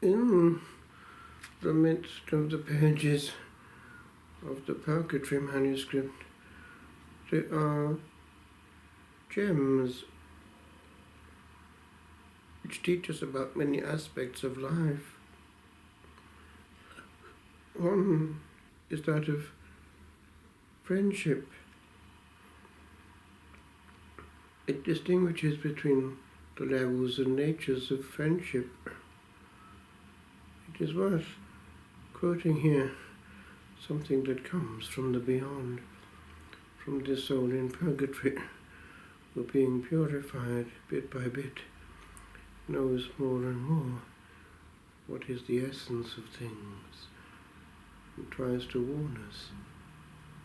In the midst of the pages of the Purgatory manuscript, there are gems which teach us about many aspects of life. One is that of friendship. It distinguishes between the levels and natures of friendship. It is worth quoting here something that comes from the beyond, from the soul in purgatory, who, being purified bit by bit, knows more and more what is the essence of things, and tries to warn us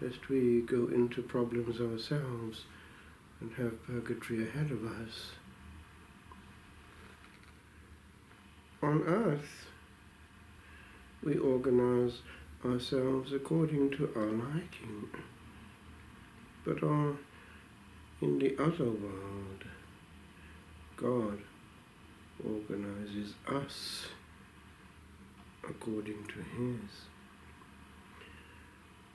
lest we go into problems ourselves and have purgatory ahead of us. On earth, we organize ourselves according to our liking, but in the other world, God organizes us according to His.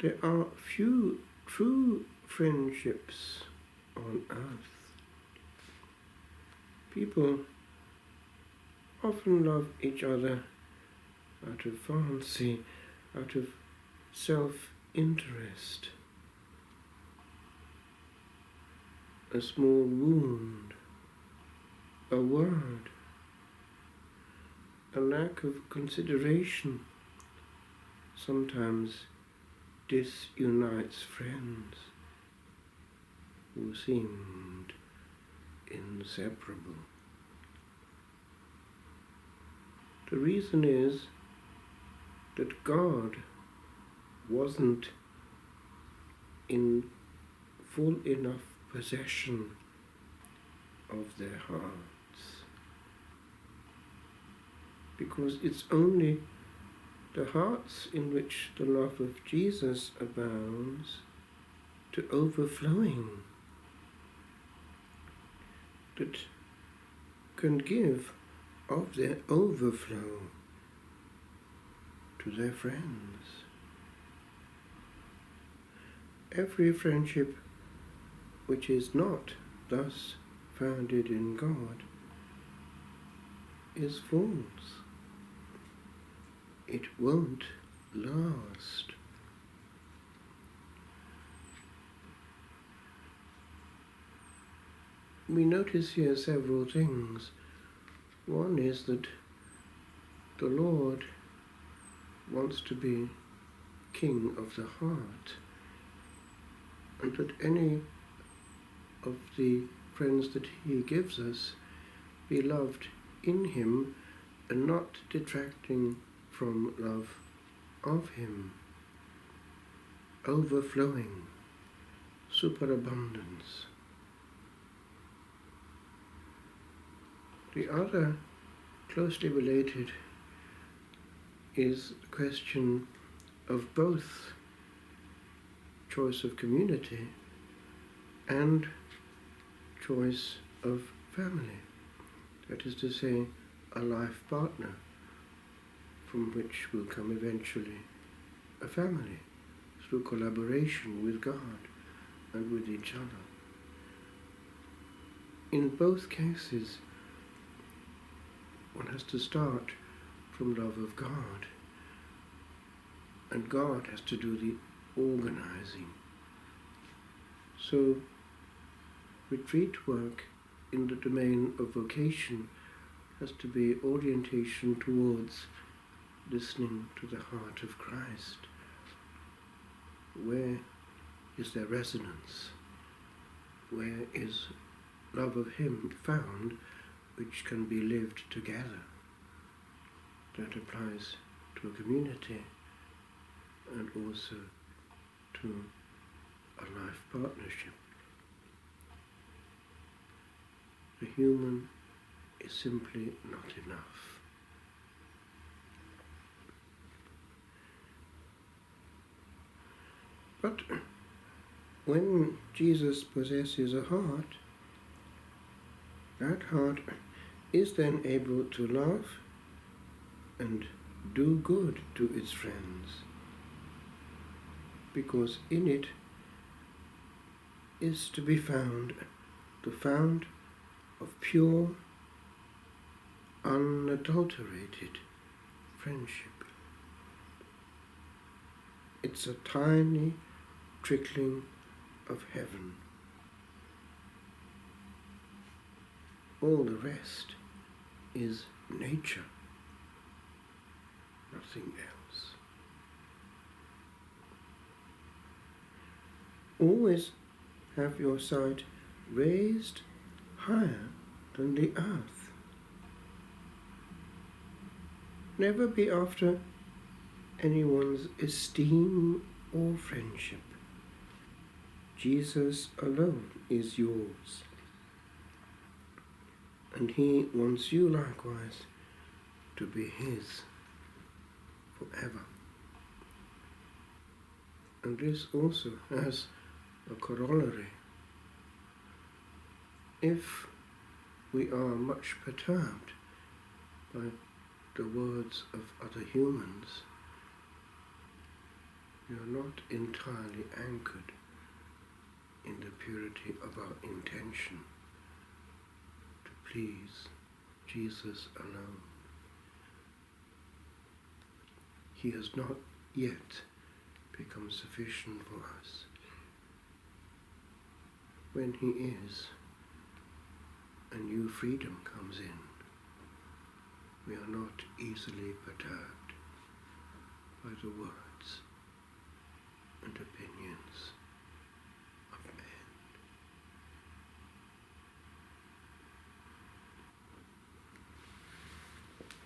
There are few true friendships on earth. People often love each other out of fancy, out of self-interest. A small wound, a word, a lack of consideration sometimes disunites friends who seemed inseparable. The reason is that God wasn't in full enough possession of their hearts, because it's only the hearts in which the love of Jesus abounds to overflowing that can give of their overflow to their friends. Every friendship which is not thus founded in God is false. It won't last. We notice here several things. One is that the Lord wants to be King of the heart, and that any of the friends that He gives us be loved in Him and not detracting from love of Him. Overflowing, superabundance. The other, closely related, is the question of both choice of community and choice of family. That is to say, a life partner from which will come eventually a family through collaboration with God and with each other. In both cases, one has to start from love of God, and God has to do the organizing. So, retreat work in the domain of vocation has to be orientation towards listening to the heart of Christ. Where is there resonance? Where is love of Him found which can be lived together? That applies to a community and also to a life partnership. The human is simply not enough. But when Jesus possesses a heart, that heart is then able to love and do good to its friends, because in it is to be found the fount of pure, unadulterated friendship. It's a tiny trickling of heaven. All the rest is nature, nothing else. Always have your sight raised higher than the earth. Never be after anyone's esteem or friendship. Jesus alone is yours, and He wants you likewise to be His forever. And this also has a corollary. If we are much perturbed by the words of other humans, we are not entirely anchored in the purity of our intention to please Jesus alone. He has not yet become sufficient for us. When He is, a new freedom comes in. We are not easily perturbed by the words and opinions